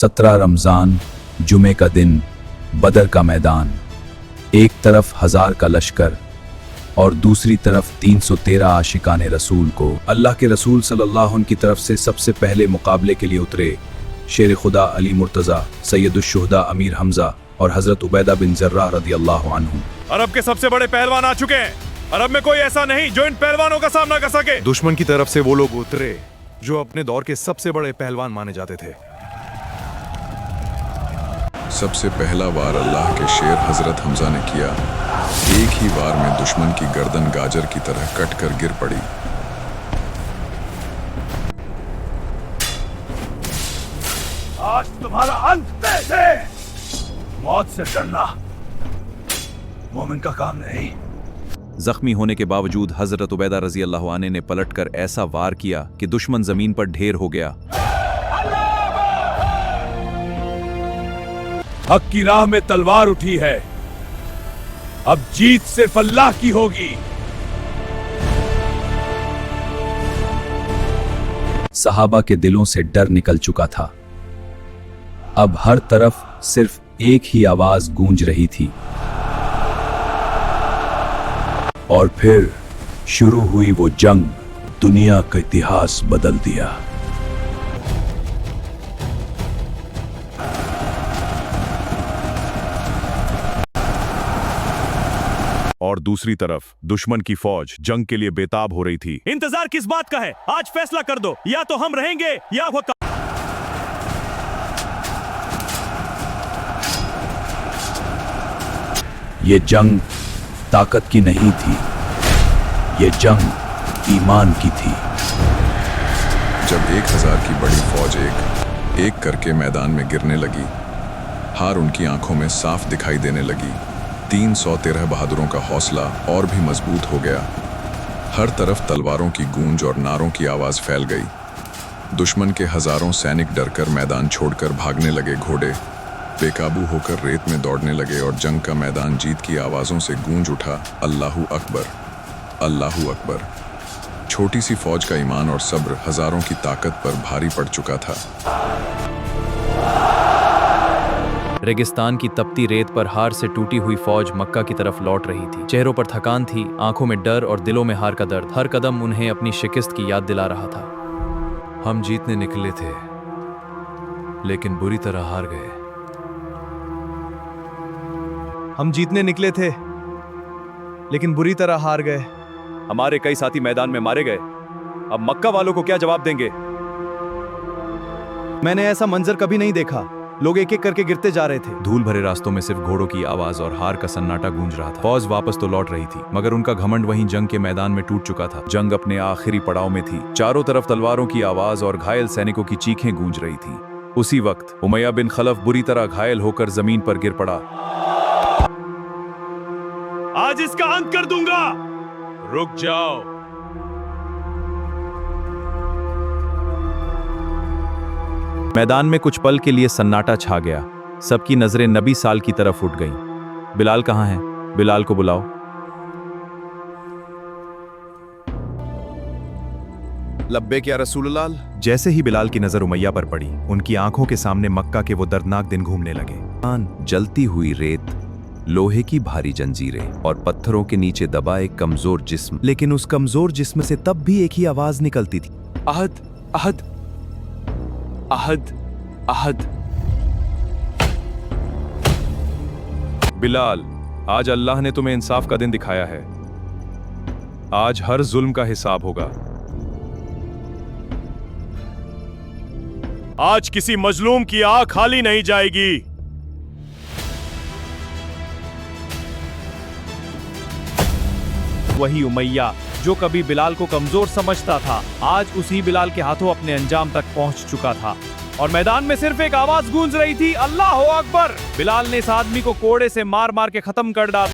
17 रमज़ान, जुमे का दिन, बदर का मैदान। एक तरफ 1000 का लश्कर और दूसरी तरफ 313 आशिकाने रसूल को अल्लाह के रसूल सल्लल्लाहु अलैहि वसल्लम की तरफ से सबसे पहले मुकाबले के लिए उतरे। शेर खुदा अली मुर्तज़ा, सैयदुश्शुहदा अमीर हमजा और हज़रत उबैदा बिन ज़र्राह रदियल्लाहु अन्हु। अरब के सबसे बड़े पहलवान आ चुके हैं। अरब में कोई ऐसा नहीं जो इन पहलवानों का सामना कर सके। दुश्मन की तरफ से वो लोग उतरे जो अपने दौर के सबसे बड़े पहलवान माने जाते थे। सबसे पहला वार अल्लाह के शेर हजरत हमजा ने किया। एक ही वार में दुश्मन की गर्दन गाजर की तरह कट कर गिर पड़ी। आज तुम्हारा अंत है। मौत से डरना मोमिन का काम नहीं। जख्मी होने के बावजूद हजरत उबैदा रजी अल्लाह अन्हु ने पलटकर ऐसा वार किया कि दुश्मन जमीन पर ढेर हो गया। हक की राह में तलवार उठी है, अब जीत सिर्फ अल्लाह की होगी। सहाबा के दिलों से डर निकल चुका था। अब हर तरफ सिर्फ एक ही आवाज गूंज रही थी। और फिर शुरू हुई वो जंग, दुनिया का इतिहास बदल दिया। और दूसरी तरफ दुश्मन की फौज जंग के लिए बेताब हो रही थी। इंतजार किस बात का है? आज फैसला कर दो, या तो हम रहेंगे या वो। ये जंग ताकत की नहीं थी, ये जंग ईमान की थी। जब 1000 की बड़ी फौज एक एक करके मैदान में गिरने लगी, हार उनकी आंखों में साफ दिखाई देने लगी। 313 बहादुरों का हौसला और भी मजबूत हो गया। हर तरफ तलवारों की गूंज और नारों की आवाज फैल गई। दुश्मन के हजारों सैनिक डरकर मैदान छोड़कर भागने लगे। घोड़े बेकाबू होकर रेत में दौड़ने लगे और जंग का मैदान जीत की आवाजों से गूंज उठा। अल्लाहू अकबर, अल्लाहू अकबर। छोटी सी फौज का ईमान और सब्र हजारों की ताकत पर भारी पड़ चुका था। रेगिस्तान की तपती रेत पर हार से टूटी हुई फौज मक्का की तरफ लौट रही थी। चेहरों पर थकान थी, आंखों में डर और दिलों में हार का दर्द। हर कदम उन्हें अपनी शिकस्त की याद दिला रहा था। हम जीतने निकले थे, लेकिन बुरी तरह हार गए। हम जीतने निकले थे, लेकिन बुरी तरह हार गए। हमारे कई साथी मैदान में मारे गए। अब मक्का वालों को क्या जवाब देंगे? मैंने ऐसा मंजर कभी नहीं देखा। लोग एक एक करके गिरते जा रहे थे। धूल भरे रास्तों में सिर्फ घोड़ों की आवाज और हार का सन्नाटा गूंज रहा था। फौज वापस तो लौट रही थी, मगर उनका घमंड वहीं जंग के मैदान में टूट चुका था। जंग अपने आखिरी पड़ाव में थी। चारों तरफ तलवारों की आवाज और घायल सैनिकों की चीखें गूंज रही थी। उसी वक्त उमैया बिन खलफ बुरी तरह घायल होकर जमीन पर गिर पड़ा। आज इसका अंत कर दूंगा। रुक जाओ। मैदान में कुछ पल के लिए सन्नाटा छा गया। सबकी नजरें नबी साल की तरफ उठ गईं। बिलाल कहाँ है? बिलाल को बुलाओ। लब्बैक या रसूलुल्लाह। जैसे ही बिलाल की नजर उमैया पर पड़ी, उनकी आंखों के सामने मक्का के वो दर्दनाक दिन घूमने लगे। जलती हुई रेत, लोहे की भारी जंजीरें और पत्थरों के नीचे दबा एक कमजोर जिस्म। लेकिन उस कमजोर जिस्म से तब भी एक ही आवाज निकलती थी, अहद, अहद, अहद, अहद। बिलाल, आज अल्लाह ने तुम्हें इंसाफ का दिन दिखाया है। आज हर जुल्म का हिसाब होगा। आज किसी मजलूम की आंख खाली नहीं जाएगी। वही उमैया जो कभी बिलाल को कमजोर समझता था, आज उसी बिलाल के हाथों अपने अंजाम तक पहुंच चुका था। और मैदान में सिर्फ एक आवाज गूंज रही थी, अल्लाह अकबर। बिलाल ने इस आदमी को कोड़े से मार मार के खत्म कर डाला।